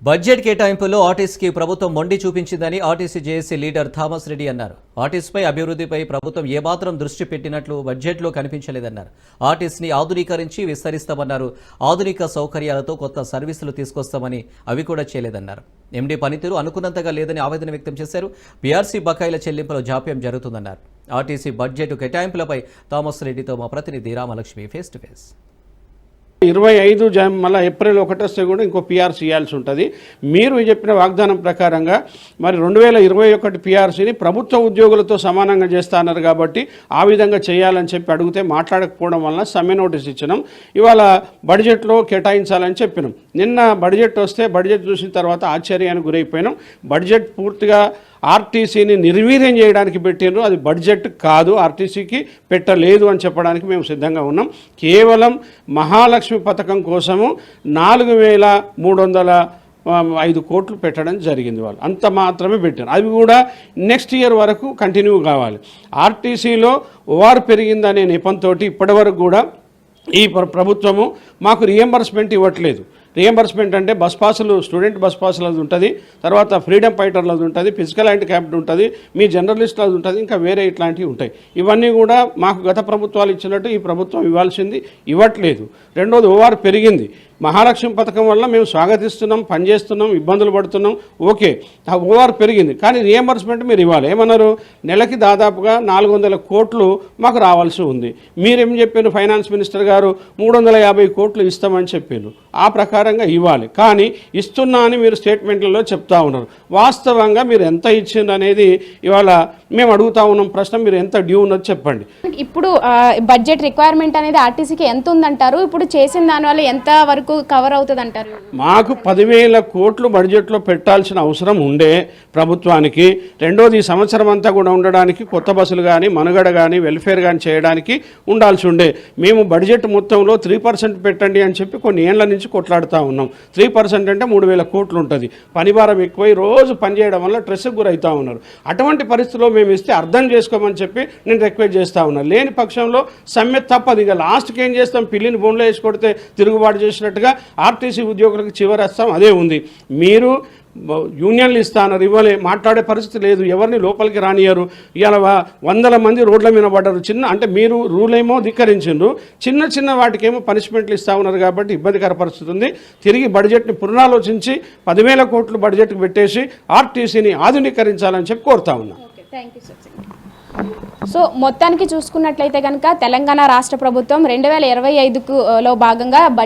Budget కేటాయింపుల్లో ఆర్టీసీకి ప్రభుత్వం మొండి చూపించిందని RTC JAC leader Thomas Reddy అన్నారు. ఆర్టీసీపై అభివృద్ధిపై ప్రభుత్వం ఏమాత్రం దృష్టి పెట్టినట్లు బడ్జెట్లో కనిపించలేదన్నారు. ఆర్టీసీని ఆధునీకరించి విస్తరిస్తామన్నారు. ఆధునిక సౌకర్యాలతో కొత్త సర్వీసులు తీసుకొస్తామని అవి కూడా చేయలేదన్నారు. ఎండీ పనితీరు అనుకున్నంతగా లేదని ఆవేదన వ్యక్తం చేశారు. పీఆర్సీ బకాయిల చెల్లింపులో జాప్యం జరుగుతుందన్నారు. ఆర్టీసీ బడ్జెట్ కేటాయింపులపై థామస్ రెడ్డితో మా ప్రతినిధి రామలక్ష్మి ఫేస్ టు ఫేస్. 25 మళ్ళీ ఏప్రిల్ 1 వస్తే కూడా ఇంకో పీఆర్సీ ఇవ్వాల్సి ఉంటుంది. మీరు చెప్పిన వాగ్దానం ప్రకారంగా మరి 2021 పీఆర్సీని ప్రభుత్వ ఉద్యోగులతో సమానంగా చేస్తా అన్నారు కాబట్టి ఆ విధంగా చేయాలని చెప్పి అడిగితే మాట్లాడకపోవడం వలన సమ్మె నోటీస్ ఇచ్చినాం. ఇవాళ బడ్జెట్లో కేటాయించాలని చెప్పినాం. నిన్న బడ్జెట్ వస్తే బడ్జెట్ చూసిన తర్వాత ఆశ్చర్యానికి గురైపోయినాం. బడ్జెట్ పూర్తిగా ఆర్టీసీని నిర్వీర్యం చేయడానికి పెట్టినారు. అది బడ్జెట్ కాదు, ఆర్టీసీకి పెట్టలేదు అని చెప్పడానికి మేము సిద్ధంగా ఉన్నాం. కేవలం మహాలక్ష్మి పథకం కోసము 4,305 కోట్లు పెట్టడం జరిగింది. వాళ్ళు అంత మాత్రమే పెట్టారు. అవి కూడా నెక్స్ట్ ఇయర్ వరకు కంటిన్యూ కావాలి. ఆర్టీసీలో ఓఆర్ పెరిగిందనే నెపంతో ఇప్పటివరకు కూడా ఈ ప్రభుత్వము మాకు రియంబర్స్మెంట్ ఇవ్వట్లేదు. రియంబర్స్మెంట్ అంటే బస్ పాసులు, స్టూడెంట్ బస్ పాసులది ఉంటుంది, తర్వాత ఫ్రీడమ్ ఫైటర్లది ఉంటుంది, ఫిజికల్ హ్యాండిక్యాప్డ్ ఉంటుంది, మీ జర్నలిస్టులది ఉంటుంది, ఇంకా వేరే ఇట్లాంటివి ఉంటాయి. ఇవన్నీ కూడా మాకు గత ప్రభుత్వాలు ఇచ్చినట్టు ఈ ప్రభుత్వం ఇవ్వాల్సింది ఇవ్వట్లేదు. రెండోది ఓఆర్ పెరిగింది. మహాలక్ష్మి పథకం వల్ల మేము స్వాగతిస్తున్నాం, పనిచేస్తున్నాం, ఇబ్బందులు పడుతున్నాం. ఓకే, ఆ ఓఆర్ పెరిగింది, కానీ రియంబర్స్మెంట్ మీరు ఇవ్వాలి. ఏమన్నారు? నెలకి దాదాపుగా 400 కోట్లు మాకు రావాల్సి ఉంది. మీరేం చెప్పారు? ఫైనాన్స్ మినిస్టర్ గారు 350 కోట్లు ఇస్తామని చెప్పారు. ఆ ప్రకారంగా ఇవ్వాలి, కానీ ఇస్తున్నా అని మీరు స్టేట్మెంట్లలో చెప్తా ఉన్నారు. వాస్తవంగా మీరు ఎంత ఇచ్చింది అనేది ఇవాళ మేము అడుగుతా ఉన్నాం ప్రశ్న. మీరు ఎంత డ్యూ ఉన్నది చెప్పండి. ఇప్పుడు బడ్జెట్ రిక్వైర్మెంట్ అనేది ఆర్టీసీకి ఎంత ఉందంటారు? ఇప్పుడు చేసిన దానివల్ల ఎంత వరకు కవర్ అవుతుంది అంటారు? మాకు 10,000 కోట్లు బడ్జెట్లో పెట్టాల్సిన అవసరం ఉండే ప్రభుత్వానికి. రెండోది, ఈ సంవత్సరం అంతా కూడా ఉండడానికి కొత్త బస్సులు కానీ, మనుగడ కానీ, వెల్ఫేర్ కానీ చేయడానికి ఉండాల్సి ఉండే. మేము బడ్జెట్ మొత్తంలో 3% పెట్టండి అని చెప్పి కొన్ని ఏళ్ల నుంచి కొట్లాడుతూ ఉన్నాం. 3% అంటే 3,000 కోట్లు ఉంటుంది. పనిభారం ఎక్కువై రోజు పనిచేయడం వల్ల స్ట్రెస్కి గురవుతూ ఉన్నారు. అటువంటి పరిస్థితుల్లో మేము ఇస్తే అర్థం చేసుకోమని చెప్పి నేను రిక్వెస్ట్ చేస్తూ ఉన్నాను. లేని పక్షంలో సమ్మె తప్పదు. ఇక లాస్ట్కి ఏం చేస్తాం? పిల్లిని బోన్లో వేసి కొడితే తిరుగుబాటు చేసినట్టుగా ఆర్టీసీ ఉద్యోగులకు చివరిస్తాం. అదే ఉంది. మీరు యూనియన్లు ఇస్తానన్నారు, ఇవ్వలే. మాట్లాడే పరిస్థితి లేదు, ఎవరిని లోపలికి రానియరు. ఇవాళ 100 మంది రోడ్ల మీద పడ్డారు. అంటే మీరు రూల్ ఏమో ధిక్కరించిండ్రు, చిన్న వాటికేమో పనిష్మెంట్లు ఇస్తా ఉన్నారు కాబట్టి ఇబ్బందికర పరిస్థితి ఉంది. తిరిగి బడ్జెట్ని పునరాలోచించి 10,000 కోట్లు బడ్జెట్కి పెట్టేసి ఆర్టీసీని ఆధునీకరించాలని చెప్పి కోరుతా ఉన్నాం. సో మొత్తానికి చూసుకున్నట్లయితే కనుక తెలంగాణ రాష్ట్ర ప్రభుత్వం 2025లో భాగంగా బడ్జెట్